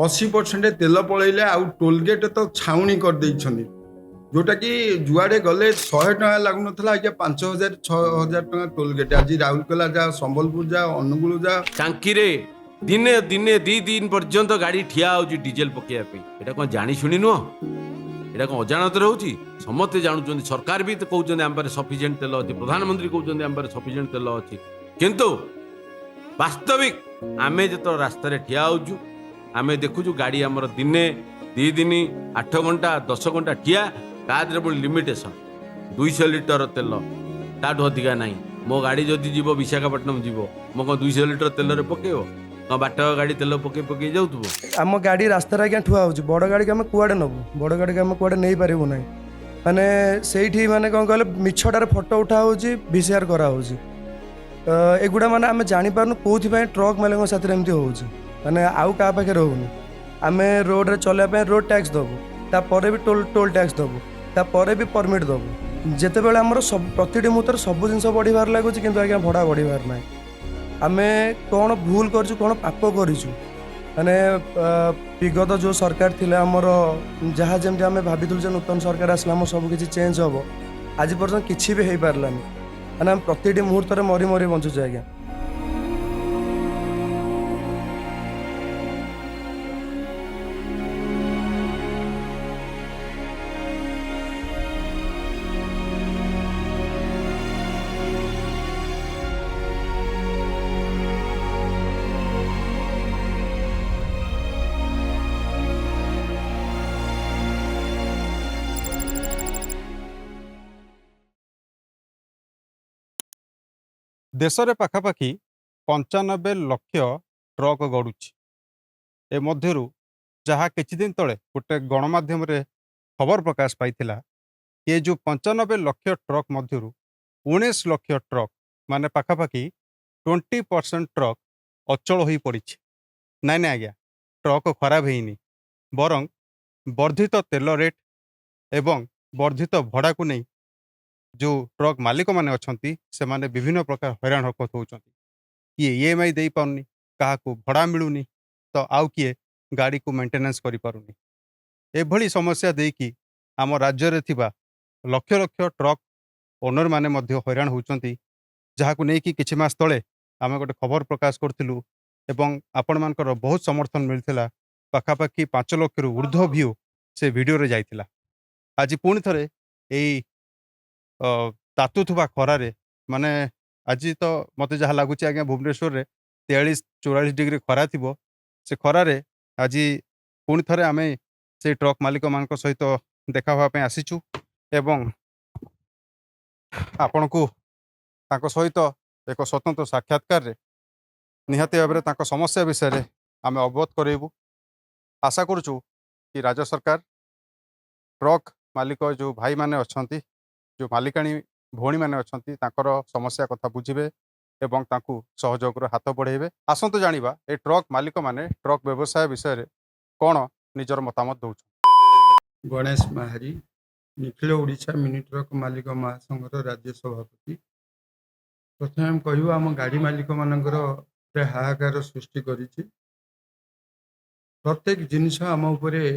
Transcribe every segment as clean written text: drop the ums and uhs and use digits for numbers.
80% ତେଲ ପଳେଇଲେ ଆଉ ଟୋଲଗେଟ୍ ତ ଛାଉଣି କରିଦେଇଛନ୍ତି जोटा कि जुआड़े गले 100 टका लगुनला आज्ञा 5000 6000 टका टोलगेट आज राउरकेला जा संबलपुर जा अनुगुल जा टांकीरे दिने दिने दी दिन पर्यंत गाड़ी ठिया होची डीजेल पकेया एटा कौन जानी शुणी नुह एटा कौन अजाणत रहउची समस्ते जानुचंदी सरकार भी तो कहउचंदी आम पारे सफिशिएंट तेल अछि प्रधानमंत्री कहउचंदी आम पारे सफिशिएंट तेल अछि किंतु वास्तविक आमे जतो रास्ता रे ठिया होचु आमे देखुचु गाड़ी हमर दिने दी दिन 8 घंटा 10 घंटा ठिया तादरे पुणी लिमिटेशन 200 लिटर तेल ताठू अधिका नहीं मो गाड़ी जदि जीव विशाखापट्टनम जीव मो कौन 200 लिटर तेल पकेब कौन बाट गाड़ी तेल पके पके जाऊब आम गाड़ी रास्तार आज्ञा ठुआ हो बड़ गाड़ी आम कुआड़े नबू बड़ गाड़ी आम कुआड़े नहीं पारू ना माने से माने कौन कहले मिछटार फोटो उठा भिसीआर करा एगुड़ा माने आम जापार कौन ट्रक मालिक साथ एमती हो माने आउ क्या पाखे रोनी आम रोड रे चलने रोड टैक्स दबू तापर भी टोल टैक्स दबू तापर भी परमिट दबू जिते बेले आमर सब प्रति मुहूर्त सब जिन बढ़िबार लगुच कि आज्ञा भड़ा बढ़िबार ना आम कौन भूल करूँ कौन पाप करूँ माने विगत जो सरकार थिले आमर जहाँ जमी आम भाभी नूतन सरकार आसला आम सबकि चेंज हम आज पर्यटन किसी भी हो पारानी मैंने आम प्रति मुहूर्त मरी मरी बंचुचे आज्ञा। देश में पाखापाखि 95 लक्ष ट्रक गड़ुची ए मध्यरु जहाँ किछि दिन तले गोटे गणमाध्यम रे खबर प्रकाश पाइथिला ये जो 95 लक्ष ट्रक मध्यरु 19 लक्ष ट्रक माने पाखापाखि 20% ट्रक अचल हो पड़ी। नाई ना आज्ञा ट्रक खराब हैनी बरं वर्धित तेल रेट एवं वर्धित भड़ा को नहीं जो ट्रक मालिक माने अछंती से माने विभिन्न प्रकार हैरान हरकत होउचंती किए ईएमआई दे पाउनी कहा को भड़ा मिलूनी तो आउ किए गाड़ी को मेंटेनेंस करि पारुनी एभली समस्या देकी आम राज्य रे थिबा लक्ष लक्ष ट्रक ओनर माने मध्य हैरान होउचंती जहाकु नेकी किछि मास तळे आमे गोटे खबर प्रकाश करथिलु एवं आपण मानकर बहुत समर्थन मिलथिला पाखापाखि 5 लाख रु ऊर्ध्व व्यू से वीडियो रे जाइथिला। आज पुणी थरे एई तातुथुबा खरारे माने आज तो मत जहाँ लगुच आज्ञा भुवनेश्वर रे 43-44 डिग्री खरा थी से खरारे आज पुणी थे आम से ट्रक मालिक मान सहित देखा हाँपी आसीचु एवं आपण को सहित एक स्वतंत्र साक्षात्कार रे निहाती भाव में समस्या विषय आम अवगत करेबू। आशा करुचु कि राज्य सरकार ट्रक मालिक जो भाई माने अछंती जो मालिकाणी भौणी मैंने अच्छा समस्या कथा बुझे एवं तांकु सहयोग हाथ बढ़ेबे। आसतु जानिबा ए ट्रक मालिक माने ट्रक व्यवसाय विषय रे कौन निजर मतामत दौच। गणेश महारी निखिल ओडिशा मिनी ट्रक मालिक महासंघर राज्य सभापति। प्रथम कहू आम गाड़ी मालिक मानकर हाहाकार सृष्टि करिछि प्रत्येक जिनिस आम उपरे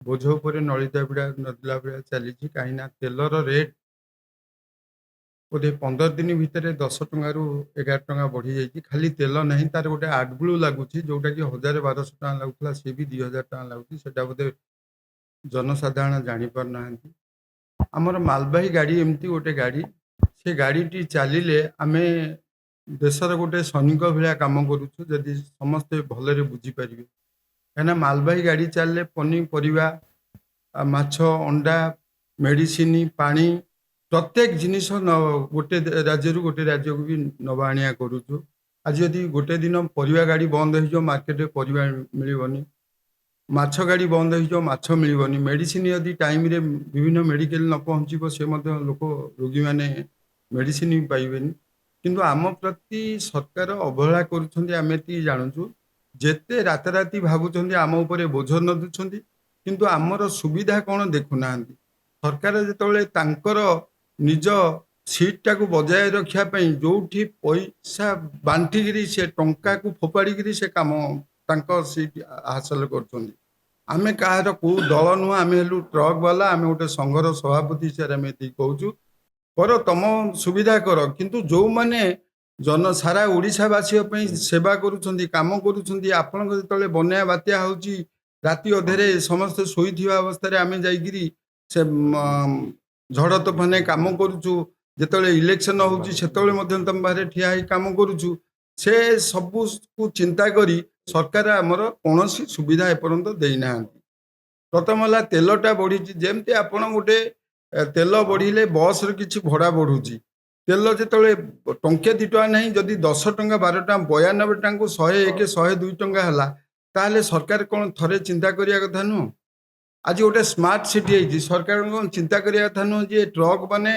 बोझ उपरे नलिता बिड़ा नदिला बिड़ा चली कहीं तेलर रेट बोधे 15 दिन भितर 10 टंका रु 11 टंका बढ़ी जाइए खाली तेल नहीं तार गोटे आडब्लू लगुच जोटा कि 1000-1200 टका लगुला सी भी 2000 टका लगुच से बोधे जनसाधारण जापार ना आमर मालबाही गाड़ी एमती गोटे गाड़ी से गाड़ी चलिले आम देशर गोटे सैनिक भाया कम करुचु जदि समस्ते भलरे बुझीपारे कहीं मालबाही गाड़ी चलिए पनीपरिया माछ अंडा मेडिसिन पानी प्रत्येक जिनिस गोटे राज्य गोटे राज्य को भी नवा आनिया करुचु। आज जदि गोटे दिन परिवा गाड़ी बंद हो मार्केट परिवा मिलबनी माछ गाड़ी बंद हो माछ मिलबनी मेडिसिन यदि टाइम रे विभिन्न मेडिकल न पहुँचब से लोक रोगी मैंने मेडिसिन पाइबेनि किंतु आम प्रति सरकार अवहेला करें जानूँ जेते राताराति भावुं आम उपर बोझ न दूसरी किंतु आमर सुविधा कौन देखुना सरकार जो निज सीटा को बजाय रखापी जो पैसा बांटिकी से टंका को फोपाड़ी से काम ତାଙ୍କ ସିଟ୍ ହାସଲ କରୁଛନ୍ତି। ଆମେ କାହାର କୋଉ ଦଳ ନୁହଁ, ଆମେ ହେଲୁ ଟ୍ରକ୍ ବାଲା, ଆମେ ଗୋଟେ ସଂଘର ସଭାପତି ହିସାବରେ ଆମେ ଏତିକି କହୁଛୁ। କର ତମ ସୁବିଧା କର, କିନ୍ତୁ ଯୋଉମାନେ ସାରା ଓଡ଼ିଶାବାସୀଙ୍କ ପାଇଁ ସେବା କରୁଛନ୍ତି, କାମ କରୁଛନ୍ତି, ଆପଣଙ୍କ ଯେତେବେଳେ ବନ୍ୟା ବାତ୍ୟା ହେଉଛି ରାତି ଅଧରେ ସମସ୍ତେ ଶୋଇଥିବା ଅବସ୍ଥାରେ ଆମେ ଯାଇକିରି ସେ ଝଡ଼ ତୋଫାନେ କାମ କରୁଛୁ, ଯେତେବେଳେ ଇଲେକ୍ସନ ହେଉଛି ସେତେବେଳେ ମଧ୍ୟ ତମ ପାଖରେ ଠିଆ ହେଇ କାମ କରୁଛୁ। ସେ ସବୁକୁ ଚିନ୍ତା କରି ସରକାର ଆମର କୌଣସି ସୁବିଧା ଏପର୍ଯ୍ୟନ୍ତ ଦେଇନାହାନ୍ତି। ପ୍ରଥମ ହେଲା ତେଲଟା ବଢ଼ିଛି, ଯେମିତି ଆପଣ ଗୋଟେ ତେଲ ବଢ଼ିଲେ ବସ୍ର କିଛି ଭଡ଼ା ବଢ଼ୁଛି, ତେଲ ଯେତେବେଳେ ଟଙ୍କେ 2 ଟଙ୍କା ନାହିଁ, ଯଦି 10 ଟଙ୍କା 12 ଟଙ୍କା 92 ଟଙ୍କାକୁ 101 102 ଟଙ୍କା ହେଲା, ତାହେଲେ ସରକାର କ'ଣ ଥରେ ଚିନ୍ତା କରିବା କଥା ନୁହଁ? ଆଜି ଗୋଟେ ସ୍ମାର୍ଟ ସିଟି ହେଇଛି, ସରକାର କ'ଣ ଚିନ୍ତା କରିବା କଥା ନୁହଁ ଯେ ଟ୍ରକ୍ ମାନେ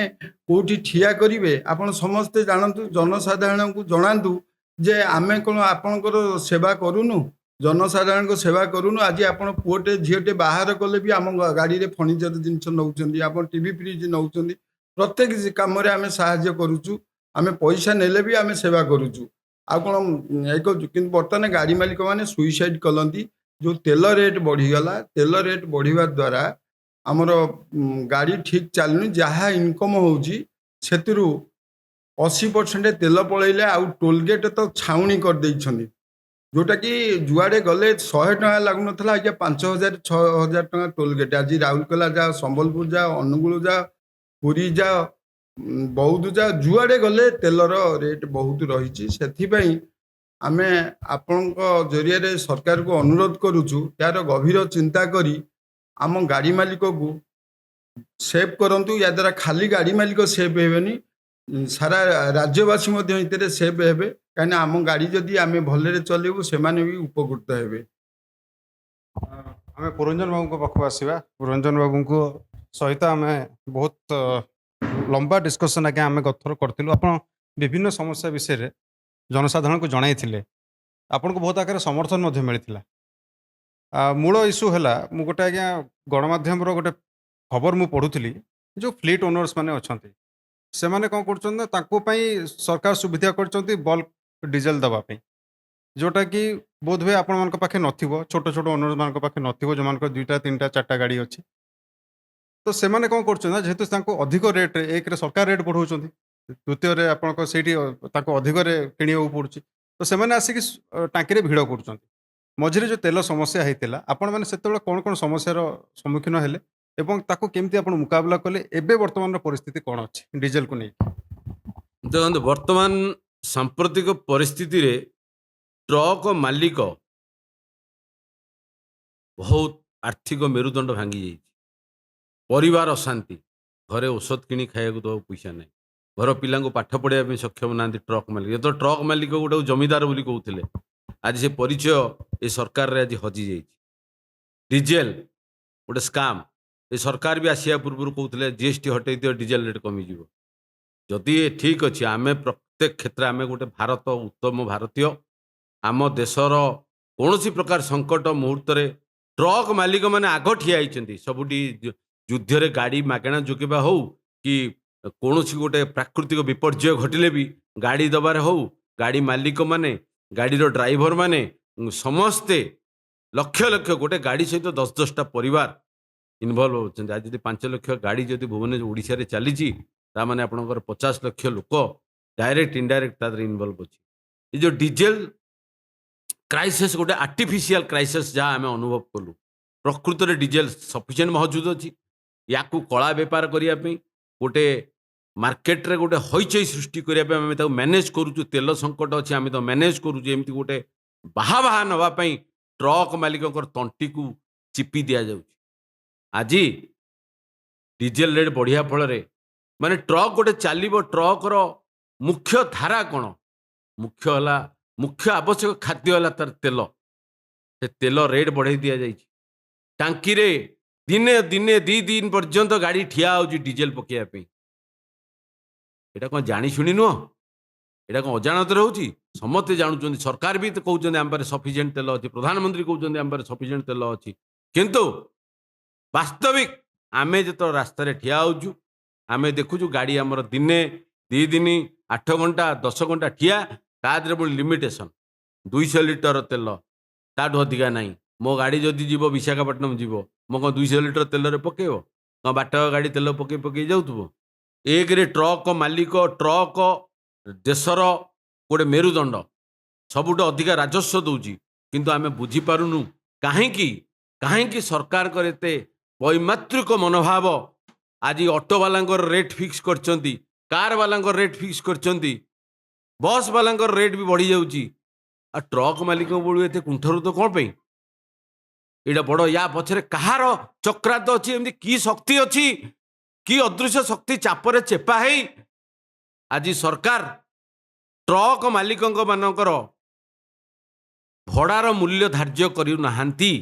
କୋଉଠି ଠିଆ କରିବେ? ଆପଣ ସମସ୍ତେ ଜାଣନ୍ତୁ, ଜନସାଧାରଣଙ୍କୁ ଜଣାନ୍ତୁ ଯେ ଆମେ କ'ଣ ଆପଣଙ୍କର ସେବା କରୁନୁ, ଜନସାଧାରଣଙ୍କ ସେବା କରୁନୁ। ଆଜି ଆପଣ ପୁଅଟେ ଝିଅଟେ ବାହାର କଲେ ବି ଆମ ଗାଡ଼ିରେ ଫର୍ଣ୍ଣିଚର ଜିନିଷ ନେଉଛନ୍ତି, ଆପଣ ଟିଭି ଫ୍ରିଜ୍ ନେଉଛନ୍ତି, ପ୍ରତ୍ୟେକ କାମରେ ଆମେ ସାହାଯ୍ୟ କରୁଛୁ, ଆମେ ପଇସା ନେଲେ ବି ଆମେ ସେବା କରୁଛୁ। ଆଉ କ'ଣ ଏ କରୁଛୁ? କିନ୍ତୁ ବର୍ତ୍ତମାନ ଗାଡ଼ି ମାଲିକମାନେ ସୁଇସାଇଡ୍ କଲନ୍ତି। ଯେଉଁ ତେଲ ରେଟ୍ ବଢ଼ିଗଲା, ତେଲ ରେଟ୍ ବଢ଼ିବା ଦ୍ୱାରା ଆମର ଗାଡ଼ି ଠିକ୍ ଚାଲୁନି, ଯାହା ଇନକମ୍ ହେଉଛି ସେଥିରୁ 80% ତେଲ ପଳେଇଲେ, ଆଉ ଟୋଲଗେଟ୍ ତ ଛାଉଣି କରିଦେଇଛନ୍ତି, ଯୋଉଟାକି ଯୁଆଡ଼େ ଗଲେ 100 ଟଙ୍କା ଲାଗୁନଥିଲା, ଆଜ୍ଞା 5000 6000 ଟଙ୍କା ଟୋଲଗେଟ୍। ଆଜି ରାଉରକେଲା ଯାଅ, ସମ୍ବଲପୁର ଯାଅ, ଅନୁଗୁଳ ଯାଅ, ପୁରୀ ଯାଅ, ବୌଦ୍ଧ ଯାଅ, ଯୁଆଡ଼େ ଗଲେ ତେଲର ରେଟ୍ ବହୁତ ରହିଛି। ସେଥିପାଇଁ ଆମେ ଆପଣଙ୍କ ଜରିଆରେ ସରକାରକୁ ଅନୁରୋଧ କରୁଛୁ, ଏହାର ଗଭୀର ଚିନ୍ତା କରି ଆମ ଗାଡ଼ି ମାଲିକକୁ ସେଭ୍ କରନ୍ତୁ। ୟାଦ୍ୱାରା ଖାଲି ଗାଡ଼ି ମାଲିକ ସେଭ୍ ହେବେନି, ସାରା ରାଜ୍ୟବାସୀ ମଧ୍ୟ ଏଥିରେ ସେଭ୍ ହେବେ, କାହିଁକିନା ଆମ ଗାଡ଼ି ଯଦି ଆମେ ଭଲରେ ଚଲେଇବୁ ସେମାନେ ବି ଉପକୃତ ହେବେ। ଆମେ ପୁରଞ୍ଜନ ବାବୁଙ୍କ ପାଖକୁ ଆସିବା। ପୁରଞ୍ଜନ ବାବୁଙ୍କ ସହିତ ଆମେ ବହୁତ ଲମ୍ବା ଡିସ୍କସନ୍ ଆଜ୍ଞା ଆମେ ଗତଥର କରିଥିଲୁ। ଆପଣ ବିଭିନ୍ନ ସମସ୍ୟା ବିଷୟରେ ଜନସାଧାରଣଙ୍କୁ ଜଣାଇଥିଲେ, ଆପଣଙ୍କୁ ବହୁତ ଆକାରରେ ସମର୍ଥନ ମଧ୍ୟ ମିଳିଥିଲା। ମୂଳ ଇସ୍ୟୁ ହେଲା, ମୁଁ ଗୋଟେ ଆଜ୍ଞା ଗଣମାଧ୍ୟମର ଗୋଟେ ଖବର ମୁଁ ପଢ଼ୁଥିଲି, ଯେଉଁ ଫ୍ଲିଟ୍ ଓନର୍ସ ମାନେ ଅଛନ୍ତି ସେମାନେ କ'ଣ କରୁଛନ୍ତି ନା, ତାଙ୍କ ପାଇଁ ସରକାର ସୁବିଧା କରିଛନ୍ତି ବଲ୍କ ଡିଜେଲ ଦେବା ପାଇଁ, ଯେଉଁଟାକି ବୋଧହୁଏ ଆପଣମାନଙ୍କ ପାଖେ ନଥିବ, ଛୋଟ ଛୋଟ ଓନର୍ସମାନଙ୍କ ପାଖେ ନଥିବ, ଯେଉଁମାନଙ୍କର 2ଟା 3ଟା 4ଟା ଗାଡ଼ି ଅଛି। ତ ସେମାନେ କ'ଣ କରୁଛନ୍ତି ନା, ଯେହେତୁ ତାଙ୍କୁ ଅଧିକ ରେଟ୍ରେ, ଏକରେ ସରକାର ରେଟ୍ ବଢ଼ାଉଛନ୍ତି, ଦ୍ୱିତୀୟରେ ଆପଣଙ୍କ ସେଇଠି ତାଙ୍କୁ ଅଧିକରେ କିଣିବାକୁ ପଡ଼ୁଛି, ତ ସେମାନେ ଆସିକି ଟାଙ୍କିରେ ଭିଡ଼ କରୁଛନ୍ତି। ମଝିରେ ଯେଉଁ ତେଲ ସମସ୍ୟା ହେଇଥିଲା, ଆପଣମାନେ ସେତେବେଳେ କ'ଣ କ'ଣ ସମସ୍ୟାର ସମ୍ମୁଖୀନ ହେଲେ ଏବଂ ତାକୁ କେମିତି ଆପଣ ମୁକାବିଲା କଲେ? ଏବେ ବର୍ତ୍ତମାନର ପରିସ୍ଥିତି କ'ଣ ଅଛି ଡିଜେଲକୁ ନେଇ? ଦେଖନ୍ତୁ, ବର୍ତ୍ତମାନ ସାମ୍ପ୍ରତିକ ପରିସ୍ଥିତିରେ ଟ୍ରକ୍ ମାଲିକ ବହୁତ ଆର୍ଥିକ ମେରୁଦଣ୍ଡ ଭାଙ୍ଗି ଯାଇଛି। ପରିବାର ଅଶାନ୍ତି, ଘରେ ଔଷଧ କିଣି ଖାଇବାକୁ ଦେବାକୁ ପଇସା ନାହିଁ, ଘର ପିଲାଙ୍କୁ ପାଠ ପଢ଼ାଇବା ପାଇଁ ସକ୍ଷମ ନାହାନ୍ତି ଟ୍ରକ୍ ମାଲିକ। ଯେତେବେଳେ ଟ୍ରକ୍ ମାଲିକ ଗୋଟେ ଜମିଦାର ବୋଲି କହୁଥିଲେ, ଆଜି ସେ ପରିଚୟ ଏ ସରକାରରେ ଆଜି ହଜିଯାଇଛି। ଡିଜେଲ ଗୋଟେ ସ୍କାମ୍। ଏ ସରକାର ବି ଆସିବା ପୂର୍ବରୁ କହୁଥିଲେ GST ହଟେଇ ଦିଅ, ଡିଜେଲ ରେଟ୍ କମିଯିବ। ଯଦି ଠିକ୍ ଅଛି, ଆମେ ପ୍ରତ୍ୟେକ କ୍ଷେତ୍ରରେ ଆମେ ଗୋଟେ ଭାରତ, ଉତ୍ତମ ଭାରତୀୟ, ଆମ ଦେଶର କୌଣସି ପ୍ରକାର ସଙ୍କଟ ମୁହୂର୍ତ୍ତରେ ଟ୍ରକ୍ ମାଲିକମାନେ ଆଗ ଠିଆ ହେଇଛନ୍ତି। ସବୁଠି ଯୁଦ୍ଧରେ ଗାଡ଼ି ମାଗଣା ଯୋଗାଇବା ହଉ, କି କୌଣସି ଗୋଟେ ପ୍ରାକୃତିକ ବିପର୍ଯ୍ୟୟ ଘଟିଲେ ବି ଗାଡ଼ି ଦେବାରେ ହଉ, ଗାଡ଼ି ମାଲିକମାନେ, ଗାଡ଼ିର ଡ୍ରାଇଭରମାନେ, ସମସ୍ତେ ଲକ୍ଷ ଲକ୍ଷ, ଗୋଟେ ଗାଡ଼ି ସହିତ 10-10ଟା ପରିବାର ଇନଭଲ୍ଭ ହେଉଛନ୍ତି। ଆଜି ଯଦି 5 ଲକ୍ଷ ଗାଡ଼ି ଯଦି ଭୁବନେଶ୍ୱର ଓଡ଼ିଶାରେ ଚାଲିଛି, ତାମାନେ ଆପଣଙ୍କର 50 ଲକ୍ଷ ଲୋକ ଡାଇରେକ୍ଟ ଇନଡାଇରେକ୍ଟ ତା ଦେହରେ ଇନଭଲ୍ଭ ଅଛି। ଏ ଯେଉଁ ଡିଜେଲ କ୍ରାଇସିସ୍ ଗୋଟେ ଆର୍ଟିଫିସିଆଲ କ୍ରାଇସିସ୍ ଯାହା ଆମେ ଅନୁଭବ କଲୁ, ପ୍ରକୃତରେ ଡିଜେଲ ସଫିସିଏଣ୍ଟ ମହଜୁଦ ଅଛି। ୟାକୁ କଳା ବେପାର କରିବା ପାଇଁ, ଗୋଟେ ମାର୍କେଟରେ ଗୋଟେ ହଇଚଇ ସୃଷ୍ଟି କରିବା ପାଇଁ ଆମେ ତାକୁ ମ୍ୟାନେଜ୍ କରୁଛୁ। ତେଲ ସଙ୍କଟ ଅଛି, ଆମେ ତାକୁ ମ୍ୟାନେଜ୍ କରୁଛୁ। ଏମିତି ଗୋଟେ ବାହା ନେବା ପାଇଁ ଟ୍ରକ୍ ମାଲିକଙ୍କର ତଣ୍ଟିକୁ ଚିପି ଦିଆଯାଉଛି। ଆଜି ଡିଜେଲ ରେଟ୍ ବଢ଼ିବା ଫଳରେ ମାନେ ଟ୍ରକ୍ ଗୋଟେ ଚାଲିବ, ଟ୍ରକ୍ର ମୁଖ୍ୟ ଧାରା କ'ଣ? ମୁଖ୍ୟ ଆବଶ୍ୟକ ଖାଦ୍ୟ ହେଲା ତାର ତେଲ। ସେ ତେଲ ରେଟ୍ ବଢ଼େଇ ଦିଆଯାଇଛି। ଟାଙ୍କିରେ ଦିନେ 2 ଦିନ ପର୍ଯ୍ୟନ୍ତ ଗାଡ଼ି ଠିଆ ହେଉଛି ଡିଜେଲ ପକାଇବା ପାଇଁ। ଏଇଟା କ'ଣ ଜାଣିଶୁଣି ନୁହଁ? ଏଇଟା କ'ଣ ଅଜାଣତରେ ହେଉଛି? ସମସ୍ତେ ଜାଣୁଛନ୍ତି, ସରକାର ବି କହୁଛନ୍ତି ଆମ ପାଖରେ ସଫିସିଏଣ୍ଟ ତେଲ ଅଛି, ପ୍ରଧାନମନ୍ତ୍ରୀ କହୁଛନ୍ତି ଆମ ପାଖରେ ସଫିସିଏଣ୍ଟ ତେଲ ଅଛି। କିନ୍ତୁ ବାସ୍ତବିକ ଆମେ ଯେତେବେଳେ ରାସ୍ତାରେ ଠିଆ ହେଉଛୁ, ଆମେ ଦେଖୁଛୁ ଗାଡ଼ି ଆମର ଦିନେ 2 ଦିନ 8 ଘଣ୍ଟା 10 ଘଣ୍ଟା ଠିଆ, ତା ଦେହରେ ପୁଣି ଲିମିଟେସନ୍। 200 ଲିଟର ତେଲ, ତାଠୁ ଅଧିକା ନାହିଁ। ମୋ ଗାଡ଼ି ଯଦି ଯିବ ବିଶାଖାପଟ୍ଟନମ ଯିବ, ମୋ କ'ଣ 200 ଲିଟର ତେଲରେ ପକେଇବ? କ'ଣ ବାଟ ଗାଡ଼ି ତେଲ ପକେଇ ପକେଇ ଯାଉଥିବ? ଏକରେ ଟ୍ରକ୍ ମାଲିକ, ଟ୍ରକ୍ ଦେଶର ଗୋଟେ ମେରୁଦଣ୍ଡ, ସବୁଠୁ ଅଧିକା ରାଜସ୍ୱ ଦେଉଛି, କିନ୍ତୁ ଆମେ ବୁଝିପାରୁନୁ କାହିଁକି କାହିଁକି ସରକାରଙ୍କର ଏତେ ବୈମାତ୍ରିକ ମନୋଭାବ। ଆଜି ଅଟୋବାଲାଙ୍କର ରେଟ୍ ଫିକ୍ସ କରିଛନ୍ତି, କାର୍ ବାଲାଙ୍କର ରେଟ୍ ଫିକ୍ସ କରିଛନ୍ତି, ବସ୍ ବାଲାଙ୍କର ରେଟ୍ ବି ବଢ଼ିଯାଉଛି, ଆଉ ଟ୍ରକ୍ ମାଲିକଙ୍କ ବେଳୁ ଏତେ କୁଣ୍ଠାରୁତ କ'ଣ ପାଇଁ? ଏଇଟା ବଡ଼, ୟା ପଛରେ କାହାର ଚକ୍ରାନ୍ତ ଅଛି? ଏମିତି କି ଶକ୍ତି ଅଛି, କି ଅଦୃଶ୍ୟ ଶକ୍ତି ଚାପରେ ଚେପା ହେଇ ଆଜି ସରକାର ଟ୍ରକ୍ ମାଲିକଙ୍କ ମାନଙ୍କର ଭଡ଼ାର ମୂଲ୍ୟ ଧାର୍ଯ୍ୟ କରୁନାହାନ୍ତି।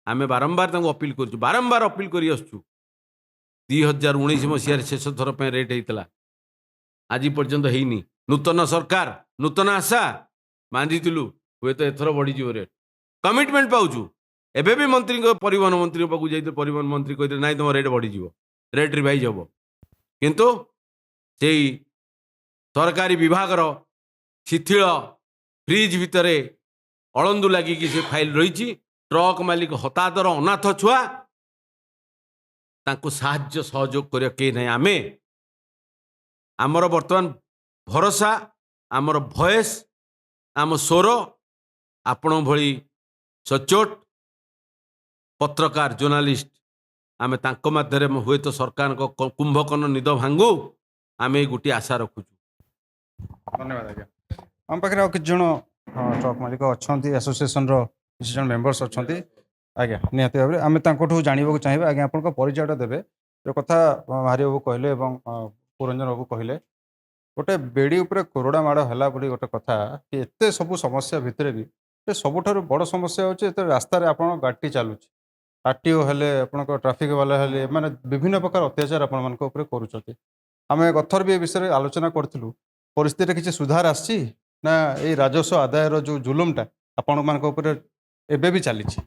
ଆମେ ବାରମ୍ବାର ତାଙ୍କୁ ଅପିଲ କରୁଛୁ, ବାରମ୍ବାର ଅପିଲ କରି ଆସୁଛୁ। 2019 ମସିହାରେ ଶେଷ ଥର ପାଇଁ ରେଟ୍ ହେଇଥିଲା, ଆଜି ପର୍ଯ୍ୟନ୍ତ ହେଇନି। ନୂତନ ସରକାର, ନୂତନ ଆଶା ବାନ୍ଧିଥିଲୁ, ହୁଏତ ଏଥର ବଢ଼ିଯିବ ରେଟ୍। କମିଟମେଣ୍ଟ ପାଉଛୁ। ଏବେ ବି ମନ୍ତ୍ରୀଙ୍କ, ପରିବହନ ମନ୍ତ୍ରୀଙ୍କ ପାଖକୁ ଯାଇଥିଲେ, ପରିବହନ ମନ୍ତ୍ରୀ କହିଥିଲେ ନାଇଁ ତୁମ ରେଟ୍ ବଢ଼ିଯିବ, ରେଟ୍ ରିଭାଇଜ୍ ହେବ। କିନ୍ତୁ ସେଇ ସରକାରୀ ବିଭାଗର ଶିଥିଳ ଫ୍ରିଜ୍ ଭିତରେ ଅଳନ୍ଦୁ ଲାଗିକି ସେ ଫାଇଲ୍ ରହିଛି। ଟ୍ରକ୍ ମାଲିକ ହତାଦର ଅନାଥ ଛୁଆ, ତାଙ୍କୁ ସାହାଯ୍ୟ ସହଯୋଗ କରିବା କେହି ନାହିଁ। ଆମର ବର୍ତ୍ତମାନ ଭରସା, ଆମର ଭଏସ୍, ଆମ ସ୍ୱର ଆପଣଙ୍କ ଭଳି ସଚ୍ଚୋଟ ପତ୍ରକାର, ଜର୍ଣ୍ଣାଲିଷ୍ଟ, ଆମେ ତାଙ୍କ ମାଧ୍ୟମରେ ହୁଏତ ସରକାରଙ୍କ କୁମ୍ଭକର୍ଣ୍ଣ ନିଦ ଭାଙ୍ଗୁ, ଆମେ ଏଇ ଗୋଟିଏ ଆଶା ରଖୁଛୁ। ଧନ୍ୟବାଦ ଆଜ୍ଞା। ଆମ ପାଖରେ ଆଉ କିଛି ଜଣ ଟ୍ରକ୍ ମାଲିକ ଅଛନ୍ତି, ଆସୋସିଏସନର କିଛି ଜଣ ମେମ୍ବର୍ସ ଅଛନ୍ତି। ଆଜ୍ଞା, ନିହାତି ଭାବରେ ଆମେ ତାଙ୍କଠୁ ଜାଣିବାକୁ ଚାହିଁବା। ଆଜ୍ଞା, ଆପଣଙ୍କ ପରିଚୟଟା ଦେବେ। ଯେଉଁ କଥା ମାହାରି ବାବୁ କହିଲେ ଏବଂ ପୁରଞ୍ଜନ ବାବୁ କହିଲେ, ଗୋଟେ ବେଡ଼ି ଉପରେ କୋରଡ଼ା ମାଡ଼ ହେଲା ବୋଲି ଗୋଟେ କଥା, କି ଏତେ ସବୁ ସମସ୍ୟା ଭିତରେ ବି ସବୁଠାରୁ ବଡ଼ ସମସ୍ୟା ହେଉଛି ଏତେ ରାସ୍ତାରେ ଆପଣଙ୍କ ଗାଡ଼ିଟି ଚାଲୁଛି, RTO ହେଲେ, ଆପଣଙ୍କ ଟ୍ରାଫିକ୍ ବାଲା ହେଲେ, ମାନେ ବିଭିନ୍ନ ପ୍ରକାର ଅତ୍ୟାଚାର ଆପଣମାନଙ୍କ ଉପରେ କରୁଛନ୍ତି। ଆମେ ଗତଥର ବି ଏ ବିଷୟରେ ଆଲୋଚନା କରିଥିଲୁ। ପରିସ୍ଥିତିରେ କିଛି ସୁଧାର ଆସିଛି ନା ଏଇ ରାଜସ୍ୱ ଆଦାୟର ଯେଉଁ ଜୁଲୁମଟା ଆପଣମାନଙ୍କ ଉପରେ ଏବେ ବି ଚାଲିଛି?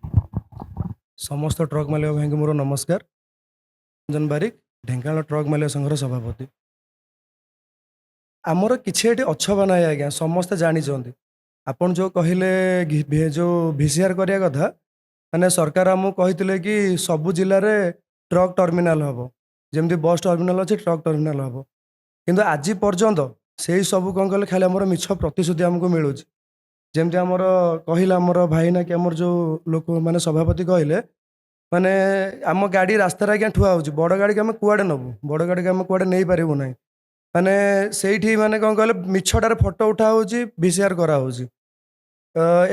ସମସ୍ତ ଟ୍ରକ୍ ମାଲିକ ଭାଇଙ୍କୁ ମୋର ନମସ୍କାର। ରଞ୍ଜନ ବାରିକ, ଢେଙ୍କାନାଳ ଟ୍ରକ୍ ମାଲିକ ସଂଘର ସଭାପତି। ଆମର କିଛି ଏଠି ଅଛବା ନାହିଁ ଆଜ୍ଞା, ସମସ୍ତେ ଜାଣିଛନ୍ତି। ଆପଣ ଯେଉଁ କହିଲେ ଯେଉଁ VCR କରିବା କଥା, ମାନେ ସରକାର ଆମକୁ କହିଥିଲେ କି ସବୁ ଜିଲ୍ଲାରେ ଟ୍ରକ୍ ଟର୍ମିନାଲ ହେବ, ଯେମିତି ବସ୍ ଟର୍ମିନାଲ ଅଛି ଟ୍ରକ୍ ଟର୍ମିନାଲ ହେବ। କିନ୍ତୁ ଆଜି ପର୍ଯ୍ୟନ୍ତ ସେଇ ସବୁ କ'ଣ କହିଲେ ଖାଲି ଆମର ମିଛ ପ୍ରତିଶ୍ରୁତି ଆମକୁ ମିଳୁଛି। ଯେମିତି ଆମର କହିଲେ ଆମର ଭାଇନା କି ଆମର ଯେଉଁ ଲୋକ ମାନେ ସଭାପତି କହିଲେ, ମାନେ ଆମ ଗାଡ଼ି ରାସ୍ତାରେ ଆଜ୍ଞା ଥୁଆ ହେଉଛି, ବଡ଼ ଗାଡ଼ିକି ଆମେ କୁଆଡ଼େ ନେବୁ, ବଡ଼ ଗାଡ଼ିକି ଆମେ କୁଆଡ଼େ ନେଇପାରିବୁ ନାହିଁ। ମାନେ ସେଇଠି ମାନେ କ'ଣ କହିଲେ ମିଛଟାରେ ଫଟୋ ଉଠା ହେଉଛି, VCR କରାହେଉଛି।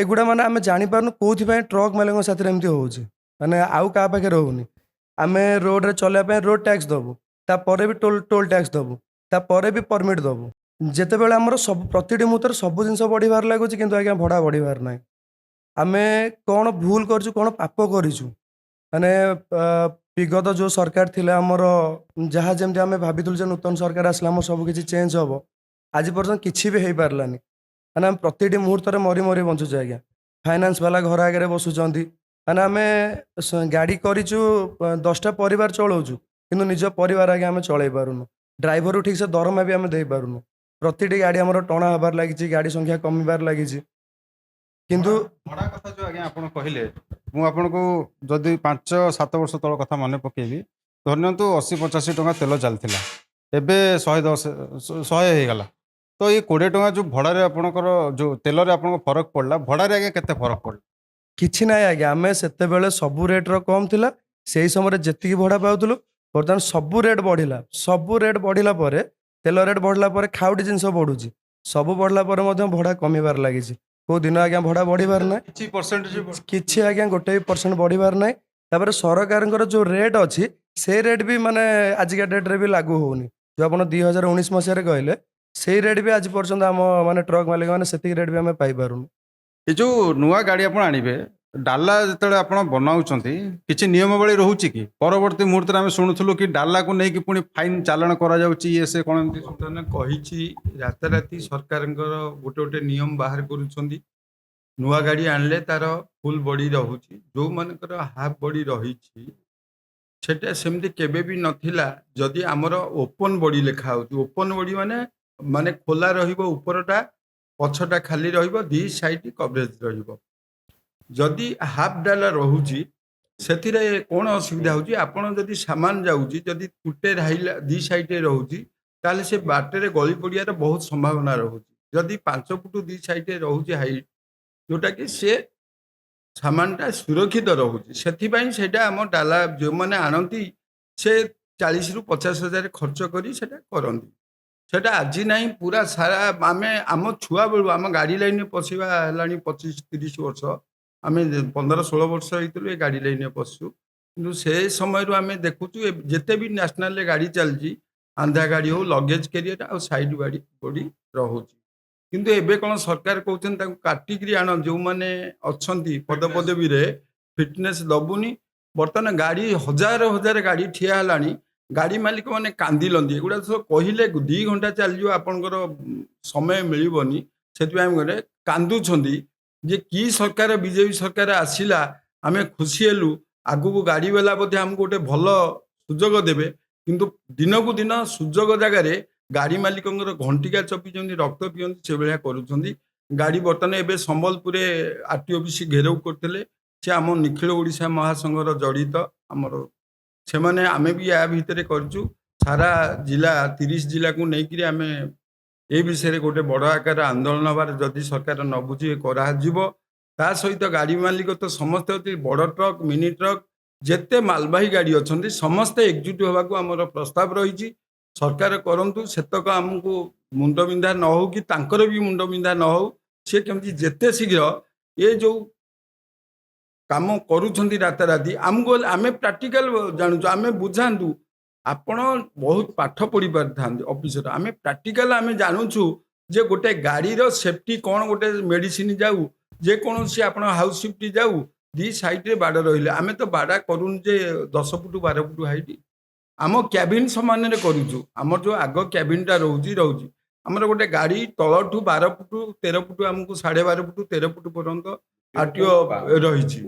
ଏଗୁଡ଼ା ମାନେ ଆମେ ଜାଣିପାରୁନୁ କେଉଁଥିପାଇଁ ଟ୍ରକ୍ ମାଲିକଙ୍କ ସାଥିରେ ଏମିତି ହେଉଛି, ମାନେ ଆଉ କାହା ପାଖରେ ରହୁନି। ଆମେ ରୋଡ଼ରେ ଚଲେଇବା ପାଇଁ ରୋଡ଼ ଟ୍ୟାକ୍ସ ଦେବୁ, ତାପରେ ବି ଟୋଲ୍ ଟ୍ୟାକ୍ସ ଦେବୁ, ତାପରେ ବି ପରମିଟ୍ ଦେବୁ। ଯେତେବେଳେ ଆମର ସବୁ ପ୍ରତିଟି ମୁହୂର୍ତ୍ତରେ ସବୁ ଜିନିଷ ବଢ଼ିବାର ଲାଗୁଛି, କିନ୍ତୁ ଆଜ୍ଞା ଭଡ଼ା ବଢ଼ିବାର ନାହିଁ। ଆମେ କ'ଣ ଭୁଲ କରିଛୁ, କ'ଣ ପାପ କରିଛୁ? ମାନେ ବିଗତ ଯେଉଁ ସରକାର ଥିଲା ଆମର, ଯାହା ଯେମିତି ଆମେ ଭାବିଥିଲୁ ଯେ ନୂତନ ସରକାର ଆସିଲା ଆମର ସବୁ କିଛି ଚେଞ୍ଜ ହେବ, ଆଜି ପର୍ଯ୍ୟନ୍ତ କିଛି ବି ହେଇପାରିଲାନି। ମାନେ ଆମେ ପ୍ରତିଟି ମୁହୂର୍ତ୍ତରେ ମରି ମରି ବଞ୍ଚୁଛୁ ଆଜ୍ଞା। ଫାଇନାନ୍ସ ବାଲା ଘର ଆଗରେ ବସୁଛନ୍ତି। ମାନେ ଆମେ ଗାଡ଼ି କରିଛୁ, 10ଟା ପରିବାର ଚଳଉଛୁ, କିନ୍ତୁ ନିଜ ପରିବାର ଆଜ୍ଞା ଆମେ ଚଳେଇ ପାରୁନୁ। ଡ୍ରାଇଭରକୁ ଠିକ୍ ସେ ଦରମା ବି ଆମେ ଦେଇପାରୁନୁ। ପ୍ରତିଟି ଗାଡ଼ି ଆମର ଟଣା ହେବାର ଲାଗିଛି, ଗାଡ଼ି ସଂଖ୍ୟା କମିବାର ଲାଗିଛି। କିନ୍ତୁ ଭଡ଼ା କଥା ଯେଉଁ ଆଜ୍ଞା ଆପଣ କହିଲେ, ମୁଁ ଆପଣଙ୍କୁ ଯଦି 5-7 ବର୍ଷ ତଳ କଥା ମନେ ପକେଇବି, ଧରିନିଅନ୍ତୁ 80-85 ଟଙ୍କା ତେଲ ଚାଲିଥିଲା, ଏବେ 110 ହେଇଗଲା। ତ ଏଇ 20 ଟଙ୍କା ଯେଉଁ ଭଡ଼ାରେ ଆପଣଙ୍କର, ଯେଉଁ ତେଲରେ ଆପଣଙ୍କ ଫରକ ପଡ଼ିଲା, ଭଡ଼ାରେ ଆଜ୍ଞା କେତେ ଫରକ ପଡ଼ିଲା? କିଛି ନାହିଁ ଆଜ୍ଞା, ଆମେ ସେତେବେଳେ ସବୁ ରେଟ୍ର କମ୍ ଥିଲା, ସେଇ ସମୟରେ ଯେତିକି ଭଡ଼ା ପାଉଥିଲୁ। ବର୍ତ୍ତମାନ ସବୁ ରେଟ୍ ବଢ଼ିଲା, ସବୁ ରେଟ୍ ବଢ଼ିଲା ପରେ, ତେଲ ରେଟ୍ ବଢ଼ିଲା ପରେ ଖାଉଟି ଜିନିଷ ବଢ଼ୁଛି, ସବୁ ବଢ଼ିଲା ପରେ ମଧ୍ୟ ଭଡ଼ା କମିବାର ଲାଗିଛି। କେଉଁ ଦିନ ଆଜ୍ଞା ଭଡ଼ା ବଢ଼ିବାର ନାହିଁ, କିଛି ପରସେଣ୍ଟେଜ କିଛି ଆଜ୍ଞା 1% ବଢ଼ିବାର ନାହିଁ। ତାପରେ ସରକାରଙ୍କର ଯେଉଁ ରେଟ୍ ଅଛି, ସେ ରେଟ୍ ବି ମାନେ ଆଜିକା ଡେଟ୍ରେ ବି ଲାଗୁ ହେଉନି। ଯେଉଁ ଆପଣ 2019 ମସିହାରେ କହିଲେ, ସେଇ ରେଟ୍ ବି ଆଜି ପର୍ଯ୍ୟନ୍ତ ଆମ ମାନେ ଟ୍ରକ୍ ମାଲିକ ମାନେ ସେତିକି ରେଟ୍ ବି ଆମେ ପାଇପାରୁନୁ। ଏ ଯେଉଁ ନୂଆ ଗାଡ଼ି ଆପଣ ଆଣିବେ, ଡାଲା ଯେତେବେଳେ ଆପଣ ବନାଉଛନ୍ତି, କିଛି ନିୟମାବଳୀ ରହୁଛି କି? ପରବର୍ତ୍ତୀ ମୁହୂର୍ତ୍ତରେ ଆମେ ଶୁଣୁଥିଲୁ କି ଡାଲାକୁ ନେଇକି ପୁଣି ଫାଇନ୍ ଚାଲାଣ କରାଯାଉଛି, ଇଏ ସେ କ'ଣ ଏମିତି? ବର୍ତ୍ତମାନ କହିଛି, ରାତାରାତି ସରକାରଙ୍କର ଗୋଟେ ଗୋଟେ ନିୟମ ବାହାର କରୁଛନ୍ତି। ନୂଆ ଗାଡ଼ି ଆଣିଲେ ତାର ଫୁଲ୍ ବଡ଼ି ରହୁଛି, ଯେଉଁମାନଙ୍କର ହାଫ୍ ବଡ଼ି ରହିଛି ସେଟା ସେମିତି କେବେ ବି ନଥିଲା। ଯଦି ଆମର ଓପନ୍ ବଡ଼ି ଲେଖା ହେଉଛି, ଓପନ୍ ବଡ଼ି ମାନେ ମାନେ ଖୋଲା ରହିବ ଉପରଟା, ପଛଟା ଖାଲି ରହିବ, ଦି ସାଇଡ୍ କଭରେଜ ରହିବ। ଯଦି ହାଫ୍ ଡାଲା ରହୁଛି ସେଥିରେ କ'ଣ ଅସୁବିଧା ହେଉଛି, ଆପଣ ଯଦି ସାମାନ ଯାଉଛି ଯଦି ଫୁଟେ ହାଇଲା ଦି ସାଇଡ଼ରେ ରହୁଛି ତାହେଲେ ସେ ବାଟରେ ଗଳି ପଡ଼ିବାର ବହୁତ ସମ୍ଭାବନା ରହୁଛି। ଯଦି 5 ଫୁଟ ଦି ସାଇଡ଼ରେ ରହୁଛି ହାଇଟ୍, ଯୋଉଟାକି ସେ ସାମାନଟା ସୁରକ୍ଷିତ ରହୁଛି, ସେଥିପାଇଁ ସେଇଟା ଆମ ଡାଲା ଯେଉଁମାନେ ଆଣନ୍ତି ସେ 40ରୁ 50,000 ଖର୍ଚ୍ଚ କରି ସେଟା କରନ୍ତି। ସେଟା ଆଜି ନାହିଁ, ପୁରା ସାରା ଆମେ ଆମ ଛୁଆବେଳୁ ଆମ ଗାଡ଼ି ଲାଇନରେ ପଶିବା ହେଲାଣି 25-30 ବର୍ଷ। ଆମେ 15-16 ବର୍ଷ ହେଇଥିଲୁ ଏ ଗାଡ଼ି ଲାଇନରେ ପଶିଛୁ, କିନ୍ତୁ ସେ ସମୟରୁ ଆମେ ଦେଖୁଛୁ ଯେତେ ବି ନ୍ୟାସନାଲରେ ଗାଡ଼ି ଚାଲିଛି, ଆନ୍ଧ୍ରା ଗାଡ଼ି ହଉ, ଲଗେଜ କ୍ୟାରିୟର ଆଉ ସାଇଡ୍ ଗାଡ଼ି ବଡ଼ି ରହୁଛି। କିନ୍ତୁ ଏବେ କ'ଣ ସରକାର କହୁଛନ୍ତି ତାକୁ କାଟିକିରି ଆଣ, ଯେଉଁମାନେ ଅଛନ୍ତି ପଦପଦବୀରେ ଫିଟନେସ୍ ଦବୁନି। ବର୍ତ୍ତମାନ ଗାଡ଼ି ହଜାର ହଜାର ଗାଡ଼ି ଠିଆ ହେଲାଣି, ଗାଡ଼ି ମାଲିକ ମାନେ କାନ୍ଦିଲନ୍ତି, ଏଗୁଡ଼ା ସବୁ କହିଲେ 2 ଘଣ୍ଟା ଚାଲିଯିବ, ଆପଣଙ୍କର ସମୟ ମିଳିବନି। ସେଥିପାଇଁ ଗୋଟେ କାନ୍ଦୁଛନ୍ତି ଯେ କି ସରକାର ବିଜେପି ସରକାର ଆସିଲା, ଆମେ ଖୁସି ହେଲୁ, ଆଗକୁ ଗାଡ଼ିବାଲା ବୋଧେ ଆମକୁ ଗୋଟେ ଭଲ ସୁଯୋଗ ଦେବେ। କିନ୍ତୁ ଦିନକୁ ଦିନ ସୁଯୋଗ ଜାଗାରେ ଗାଡ଼ି ମାଲିକଙ୍କର ଘଣ୍ଟିକା ଚପି ଯେମିତି ରକ୍ତ ପିଅନ୍ତି ସେଭଳିଆ କରୁଛନ୍ତି। ଗାଡ଼ି ବର୍ତ୍ତମାନ ଏବେ ସମ୍ବଲପୁରରେ ଆରଟି ଅଫିସ ଘେରାଉ କରିଥିଲେ, ସେ ଆମ ନିଖିଳ ଓଡ଼ିଶା ମହାସଂଘର ଜଡ଼ିତ ଆମର ସେମାନେ, ଆମେ ବି ୟା ଭିତରେ କରିଛୁ। ସାରା ଜିଲ୍ଲା 30 ଜିଲ୍ଲାକୁ ନେଇକିରି ଆମେ ଏ ବିଷୟରେ ଗୋଟେ ବଡ଼ ଆକାର ଆନ୍ଦୋଳନ ହେବାର, ଯଦି ସରକାର ନ ବୁଝିବେ କରାଯିବ। ତା ସହିତ ଗାଡ଼ି ମାଲିକ ତ ସମସ୍ତେ ଅଛନ୍ତି, ବଡ଼ ଟ୍ରକ୍, ମିନି ଟ୍ରକ୍, ଯେତେ ମାଲବାହୀ ଗାଡ଼ି ଅଛନ୍ତି ସମସ୍ତେ ଏକଜୁଟ ହେବାକୁ ଆମର ପ୍ରସ୍ତାବ ରହିଛି। ସରକାର କରନ୍ତୁ, ସେତକ ଆମକୁ ମୁଣ୍ଡବିନ୍ଧା ନ ହଉ କି ତାଙ୍କର ବି ମୁଣ୍ଡବିନ୍ଧା ନ ହଉ, ସେ କେମିତି ଯେତେ ଶୀଘ୍ର ଏ ଯେଉଁ କାମ କରୁଛନ୍ତି ରାତାରାତି, ଆମକୁ ଆମେ ପ୍ରାକ୍ଟିକାଲ ଜାଣୁଛୁ, ଆମେ ବୁଝାନ୍ତୁ। ଆପଣ ବହୁତ ପାଠ ପଢ଼ି ପାରିଥାନ୍ତି ଅଫିସର, ଆମେ ପ୍ରାକ୍ଟିକାଲ ଆମେ ଜାଣୁଛୁ ଯେ ଗୋଟେ ଗାଡ଼ିର ସେଫ୍ଟି କ'ଣ, ଗୋଟେ ମେଡ଼ିସିନ ଯାଉ, ଯେକୌଣସି ଆପଣ ହାଉସ୍ ସିଫ୍ଟ ଯାଉ, ଦି ସାଇଡ଼ରେ ବାଡ଼ ରହିଲେ, ଆମେ ତ ବାଡ଼ା କରୁନୁ ଯେ 10 ଫୁଟ 12 ଫୁଟ ହାଇଟ୍, ଆମ କ୍ୟାବିନ୍ ସମାନରେ କରୁଛୁ। ଆମର ଯେଉଁ ଆଗ କ୍ୟାବିନ୍ଟା ରହୁଛି, ଆମର ଗୋଟେ ଗାଡ଼ି ତଳଠୁ 12 ଫୁଟ 13 ଫୁଟ, ଆମକୁ 12.5 ଫୁଟ 13 ଫୁଟ ପର୍ଯ୍ୟନ୍ତ ଆରଟିଓ ରହିଛି।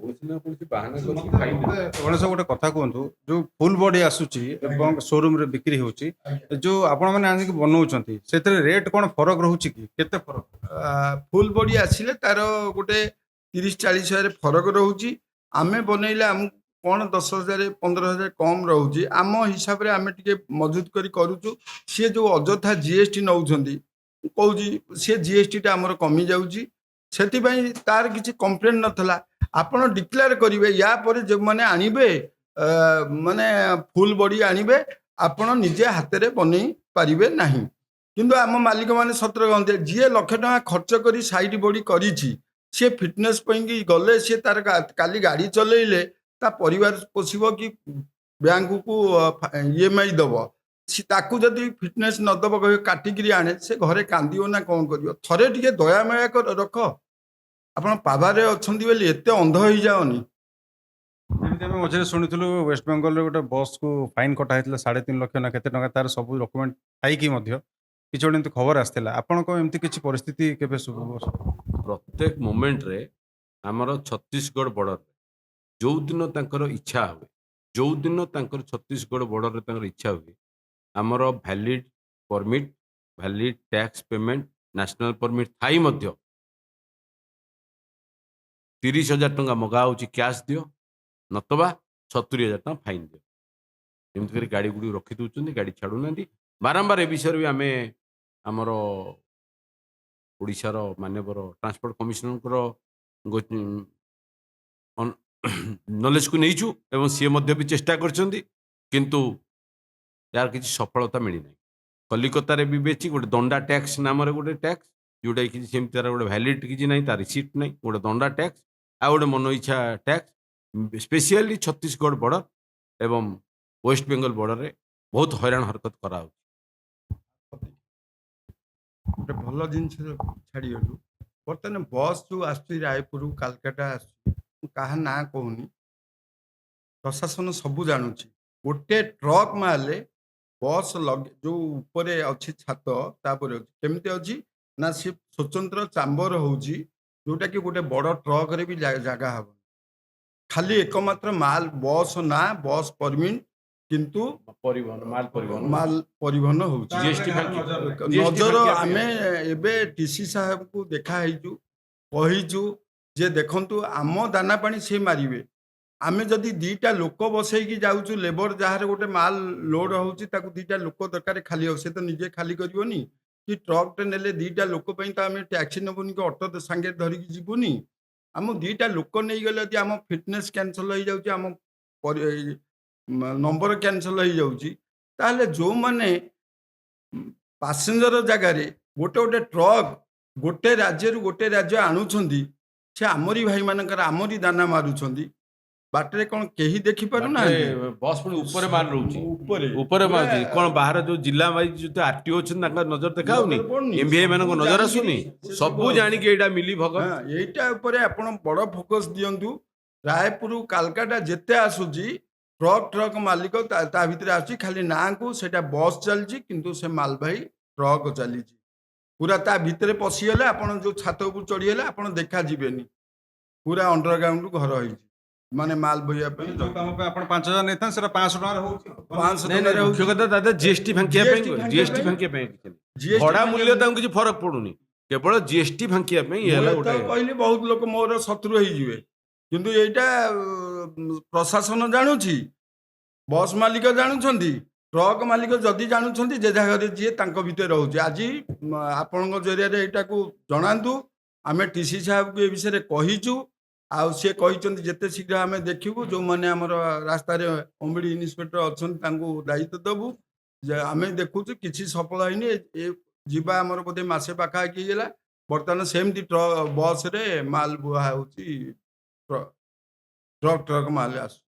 ଗଣେଶ ଗୋଟେ କଥା କୁହନ୍ତୁ, ଯୋଉ ଫୁଲ ବଡି ଆସୁଛି ଏବଂ ଶୋରୁମ ରେ ବିକ୍ରି ହେଉଛି, ଯୋଉ ଆପଣ ମାନେ ଆଣିକି ବନଉଛନ୍ତି ସେଥିରେ ରେଟ୍ କ'ଣ ଫରକ ରହୁଛି କି, କେତେ ଫରକ? ଫୁଲ ବଡି ଆସିଲେ ତାର ଗୋଟେ 30-40 ହଜାର ଫରକ ରହୁଛି। ଆମେ ବନେଇଲେ ଆମକୁ କ'ଣ 10,000 15,000 କମ୍ ରହୁଛି। ଆମ ହିସାବରେ ଆମେ ଟିକେ ମଜୁତ କରି କରୁଛୁ। ସିଏ ଯେଉଁ ଅଯଥା ଜିଏସଟି ନେଉଛନ୍ତି, କହୁଛି ସିଏ ଜିଏସଟିଟା ଆମର କମି ଯାଉଛି, ସେଥିପାଇଁ ତାର କିଛି କମ୍ପ୍ଲେନ୍ ନଥିଲା। ଆପଣ ଡିକ୍ଲେୟାର କରିବେ, ୟା ପରେ ଯେଉଁମାନେ ଆଣିବେ ମାନେ ଫୁଲ ବଡି ଆଣିବେ, ଆପଣ ନିଜେ ହାତରେ ବନେଇ ପାରିବେ ନାହିଁ। କିନ୍ତୁ ଆମ ମାଲିକମାନେ ସତର୍କ ହୁଅନ୍ତେ, ଯିଏ ଲକ୍ଷ ଟଙ୍କା ଖର୍ଚ୍ଚ କରି ସାଇଡ୍ ବଡି କରିଛି, ସିଏ ଫିଟନେସ୍ ପାଇଁକି ଗଲେ, ସିଏ ତାର କାଲି ଗାଡ଼ି ଚଲେଇଲେ ତା ପରିବାର ପୋଷିବ କି ବ୍ୟାଙ୍କକୁ EMI ଦେବ। ତାକୁ ଯଦି ଫିଟନେସ୍ ନଦେବ, କହିବେ କାଟିକିରି ଆଣେ, ସେ ଘରେ କାନ୍ଦିବ ନା କ'ଣ କରିବ? ଥରେ ଟିକେ ଦୟାମାୟା ରଖ। ଆପଣ ପାୱାରରେ ଅଛନ୍ତି ବୋଲି ଏତେ ଅନ୍ଧ ହେଇଯାଅନି। ଯେମିତି ଆମେ ମଝିରେ ଶୁଣିଥିଲୁ ୱେଷ୍ଟବେଙ୍ଗଲରେ ଗୋଟେ ବସ୍କୁ ଫାଇନ୍ କଟା ହେଇଥିଲା 3.5 ଲକ୍ଷ ନା କେତେ ଟଙ୍କା, ତାର ସବୁ ଡକୁମେଣ୍ଟ ଥାଇକି ମଧ୍ୟ କିଛି ଗୋଟେ ଏମିତି ଖବର ଆସିଥିଲା। ଆପଣଙ୍କ ଏମିତି କିଛି ପରିସ୍ଥିତି କେବେ ପ୍ରତ୍ୟେକ ମୋମେଣ୍ଟରେ ଆମର ଛତିଶଗଡ଼ ବର୍ଡର, ଯୋଉଦିନ ତାଙ୍କର ଇଚ୍ଛା ହୁଏ, ଯୋଉଦିନ ତାଙ୍କର ଛତିଶଗଡ଼ ବର୍ଡରରେ ତାଙ୍କର ଇଚ୍ଛା ହୁଏ, ଆମର valid permit, valid tax payment, national permit ଥାଇ ମଧ୍ୟ 30,000 ଟଙ୍କା ମଗା ହେଉଛି କ୍ୟାସ୍ ଦିଅ, ନତବା 70,000 ଟଙ୍କା ଫାଇନ୍ ଦିଅ। ଏମିତି କରି ଗାଡ଼ି ଗୁଡ଼ିକୁ ରଖି ଦେଉଛନ୍ତି, ଗାଡ଼ି ଛାଡ଼ୁନାହାନ୍ତି। ବାରମ୍ବାର ଏ ବିଷୟରେ ବି ଆମେ ଆମର ଓଡ଼ିଶାର ମାନ୍ୟବର ଟ୍ରାନ୍ସପୋର୍ଟ କମିଶନରଙ୍କର ନଲେଜକୁ ନେଇଛୁ ଏବଂ ସିଏ ମଧ୍ୟ ବି ଚେଷ୍ଟା କରିଛନ୍ତି, କିନ୍ତୁ यार କିଛି ସଫଳତା ମିଳିନାହିଁ। କଲିକତାରେ ବି ବେଚି ଗୋଟେ ଦଣ୍ଡା ଟ୍ୟାକ୍ସ ନାମରେ ଗୋଟେ ଟ୍ୟାକ୍ସ, ଯୋଉଟା କି ସେମିତି ତାର ଗୋଟେ ଭ୍ୟାଲିଡିଟି କିଛି ନାହିଁ, ତାର ରିସିପ୍ଟ ନାହିଁ, ଗୋଟେ ଦଣ୍ଡା ଟ୍ୟାକ୍ସ, ଆଉ ଗୋଟେ ମନ ଇଚ୍ଛା ଟ୍ୟାକ୍ସ, ସ୍ପେଶିଆଲି ଛତିଶଗଡ଼ ବର୍ଡର ଏବଂ ୱେଷ୍ଟ ବେଙ୍ଗଲ ବର୍ଡରରେ ବହୁତ ହଇରାଣ ହରକତ କରାହେଉଛି। ଗୋଟେ ଭଲ ଜିନିଷ ଛାଡ଼ିଗଲୁ। ବର୍ତ୍ତମାନ ବସ୍ ଯେଉଁ ଆସୁଛି ରାୟପୁର କାଲକାଟା ଆସୁଛି, ମୁଁ କାହା ନାଁ କହୁନି, ପ୍ରଶାସନ ସବୁ ଜାଣୁଛି। ଗୋଟେ ଟ୍ରକ୍ ମାଲେ ବସ୍ ଯେଉଁ ଉପରେ ଅଛି ଛାତ, ତାପରେ ଅଛି କେମିତି ଅଛି ନା, ସେ ସ୍ୱତନ୍ତ୍ର ଚାମ୍ବର ହେଉଛି, ଯେଉଁଟାକି ଗୋଟେ ବଡ଼ ଟ୍ରକରେ ବି ଜାଗା ହେବ। ଖାଲି ଏକମାତ୍ର ମାଲ ବସ୍ ନା, ବସ୍ ପରମିଟ୍, କିନ୍ତୁ ମାଲ ପରିବହନ ହେଉଛି। ନଜର ଆମେ ଏବେ ଟିସି ସାହେବଙ୍କୁ ଦେଖା ହେଇଛୁ, କହିଛୁ ଯେ ଦେଖନ୍ତୁ ଆମ ଦାନା ପାଣି ସେ ମାରିବେ। ଆମେ ଯଦି ଦିଟା ଲୋକ ବସେଇକି ଯାଉଛୁ ଲେବର ଯାହାର ଗୋଟେ ମାଲ ଲୋଡ ହଉଛି ତାକୁ ଦିଟା ଲୋକ ଦରକାର ଖାଲି ହବ ସେ ତ ନିଜେ ଖାଲି କରିବନି କି ଟ୍ରକଟେ ନେଲେ ଦିଟା ଲୋକ ପାଇଁ ତ ଆମେ ଟ୍ୟାକ୍ସି ନେବୁନି କି ଅଟୋ ସାଙ୍ଗରେ ଧରିକି ଯିବୁନି। ଆମ ଦିଟା ଲୋକ ନେଇଗଲେ ଯଦି ଆମ ଫିଟନେସ୍ କ୍ୟାନସଲ ହେଇଯାଉଛି ଆମ ନମ୍ବର କ୍ୟାନସଲ ହେଇଯାଉଛି ତାହେଲେ ଯେଉଁମାନେ ପାସେଞ୍ଜର ଜାଗାରେ ଗୋଟେ ଗୋଟେ ଟ୍ରକ୍ ଗୋଟେ ରାଜ୍ୟରୁ ଗୋଟେ ରାଜ୍ୟ ଆଣୁଛନ୍ତି ସେ ଆମରି ଭାଇମାନଙ୍କର ଆମରି ଦାନା ମାରୁଛନ୍ତି। ବାଟରେ କ'ଣ କେହି ଦେଖିପାରୁନାହାନ୍ତି? ବସ୍ ପୁଣି ଉପରେ ମାଲ ରହୁଛି ଉପରେ ଉପରେ ପୁରା ମାରୁଛି କ'ଣ ବାହାର ଯୋଉ ଜିଲ୍ଲା ୱାଇଜ ଯୋଉ ଆରଟିଓ ଅଛନ୍ତି ତାଙ୍କ ନଜର ଦେଖାଉନି ନଜର ପଡୁନି। ଏମଭିଆଇ ମାନଙ୍କ ସବୁ ନଜର ଜାଣିକିରି ଆସୁନି ସେ ସବୁ ସବୁ ଜାଣିକି ଏଇଟା ମିଲି ଭଗତ ହଁ ଏଇଟା ଉପରେ ଆପଣ ବଡ଼ ଫୋକସ୍ ଦିଅନ୍ତୁ। ରାୟପୁର କାଲକାଟା ଯେତେ ଆସୁଛି ଟ୍ରକ୍ ମାଲିକ ତା ଭିତରେ ଆସୁଛି ଖାଲି ନାଁକୁ ସେଇଟା ବସ୍ ଚାଲିଛି କିନ୍ତୁ ସେ ମାଲବାହୀ ଟ୍ରକ୍ ଚାଲିଛି। ପୁରା ତା ଭିତରେ ପଶିଗଲେ ଆପଣ ଯୋଉ ଛାତ ଉପରୁ ଚଢ଼ିଗଲେ ଆପଣ ଦେଖାଯିବେନି। ପୁରା ଅଣ୍ଡରଗ୍ରାଉଣ୍ଡ ଘର ହେଇଛି ମାନେ ମାଲ ବୋହିବା ପାଇଁ ଯୋଉ କାମ ପାଇଁ ଆପଣ 5,000 ନେଇଥାନ୍ତି ସେଟା 500 ଟଙ୍କାରେ ହଉଛି। 500 ନାଇଁ ଟଙ୍କାରେ ନାଇଁ ମୁଖ୍ୟ ହଉଛି। କଥା ଦାଦା ଜିଏସଟି ଫାଙ୍କିବା ପାଇଁ GST ଜିଏସଟି ଫାଙ୍କିବା ପାଇଁ କିଛି ନାହିଁ। GST ଭଡା ଫାଙ୍କିବା ମୂଲ୍ୟ ପାଇଁ। ତାଙ୍କୁ କିଛି ଫରକ ପଡୁନି କେବଳ ଜିଏସଟି ଫାଙ୍କିବା ପାଇଁ ଇଏ ମୁଁ ହେଲା ଏତକ ଗୋଟେ କହିଲି ବହୁତ ଲୋକ ମୋର ଶତ୍ରୁ ହେଇଯିବେ କିନ୍ତୁ ଏଇଟା ପ୍ରଶାସନ ଜାଣୁଛି ବସ୍ ମାଲିକ ଜାଣୁଛନ୍ତି ଟ୍ରକ୍ ମାଲିକ ଯଦି ଜାଣୁଛନ୍ତି ଯେ ଜାଗାରେ ଯିଏ ତାଙ୍କ ଭିତରେ ରହୁଛି। ଆଜି ଆପଣଙ୍କ ଜରିଆରେ ଏଇଟାକୁ ଜଣାନ୍ତୁ ଆମେ ଟିସି ସାହେବକୁ ଏ ବିଷୟରେ କହିଛୁ ଆଉ ସିଏ କହିଛନ୍ତି ଯେତେ ଶୀଘ୍ର ଆମେ ଦେଖିବୁ ଯେଉଁମାନେ ଆମର ରାସ୍ତାରେ ଅମିଡ଼ି ଇନ୍ସପେକ୍ଟର ଅଛନ୍ତି ତାଙ୍କୁ ଦାୟିତ୍ୱ ଦେବୁ ଯେ ଆମେ ଦେଖୁଛୁ କିଛି ସଫଳ ହେଇନି ଏ ଯିବା ଆମର ବୋଧେ ମାସେ ପାଖାପାଖି ହେଇଗଲା ବର୍ତ୍ତମାନ ସେମିତି ବସ୍ରେ ମାଲ ବୁହା ହେଉଛି ଟ୍ରକ୍ ମାଲ ଆସୁ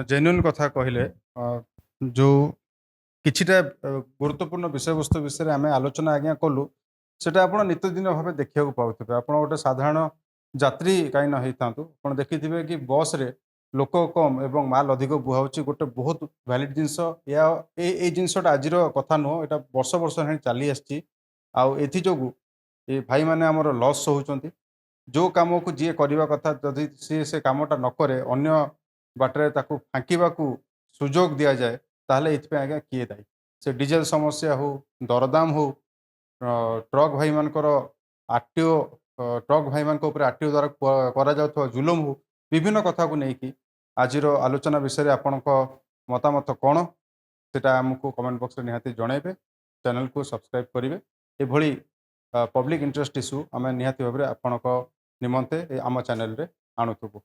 ଜେନ୍ୟୁନ୍ କଥା କହିଲେ ଯୋଉ କିଛିଟା ଗୁରୁତ୍ୱପୂର୍ଣ୍ଣ ବିଷୟବସ୍ତୁ ବିଷୟରେ ଆମେ ଆଲୋଚନା ଆଜ୍ଞା କଲୁ ସେଟା ଆପଣ ନିତ୍ୟଦିନ ଭାବେ ଦେଖିବାକୁ ପାଉଥିବେ। ଆପଣ ଗୋଟେ ସାଧାରଣ ଯାତ୍ରୀ କାହିଁ ନ ହେଇଥାନ୍ତୁ ଆପଣ ଦେଖିଥିବେ କି ବସ୍ରେ ଲୋକ କମ୍ ଏବଂ ମାଲ ଅଧିକ ବୁହା ହେଉଛି ଗୋଟେ ବହୁତ ଭ୍ୟାଲିଡ୍ ଜିନିଷ। ଏଇ ଜିନିଷଟା ଆଜିର କଥା ନୁହଁ ଏଇଟା ବର୍ଷ ବର୍ଷ ହେଲାଣି ଚାଲି ଆସିଛି ଆଉ ଏଥିଯୋଗୁଁ ଏ ଭାଇମାନେ ଆମର ଲସ୍ ହେଉଛନ୍ତି। ଯେଉଁ କାମକୁ ଯିଏ କରିବା କଥା ଯଦି ସିଏ ସେ କାମଟା ନ କରେ ଅନ୍ୟ ବାଟରେ ତାକୁ ଫାଙ୍କିବାକୁ ସୁଯୋଗ ଦିଆଯାଏ ତାହେଲେ ଏଥିପାଇଁ ଆଜ୍ଞା କିଏ ଦାୟୀ? ସେ ଡିଜେଲ ସମସ୍ୟା ହଉ ଦରଦାମ ହଉ ଟ୍ରକ୍ ଭାଇମାନଙ୍କର ଆରଟିଓ ଟ୍ରକ୍ ଭାଇମାନଙ୍କ ଉପରେ ଆରଟିଓ ଦ୍ୱାରା କରାଯାଉଥିବା ଜୁଲୁମ ହଉ ବିଭିନ୍ନ କଥାକୁ ନେଇକି ଆଜିର ଆଲୋଚନା ବିଷୟରେ ଆପଣଙ୍କ ମତାମତ କ'ଣ ସେଟା ଆମକୁ କମେଣ୍ଟ ବକ୍ସରେ ନିହାତି ଜଣାଇବେ। ଚ୍ୟାନେଲକୁ ସବସ୍କ୍ରାଇବ୍ କରିବେ। ଏଭଳି ପବ୍ଲିକ୍ ଇଣ୍ଟରେଷ୍ଟ ଇସ୍ୟୁ ଆମେ ନିହାତି ଭାବରେ ଆପଣଙ୍କ ନିମନ୍ତେ ଆମ ଚ୍ୟାନେଲରେ ଆଣୁଥିବୁ।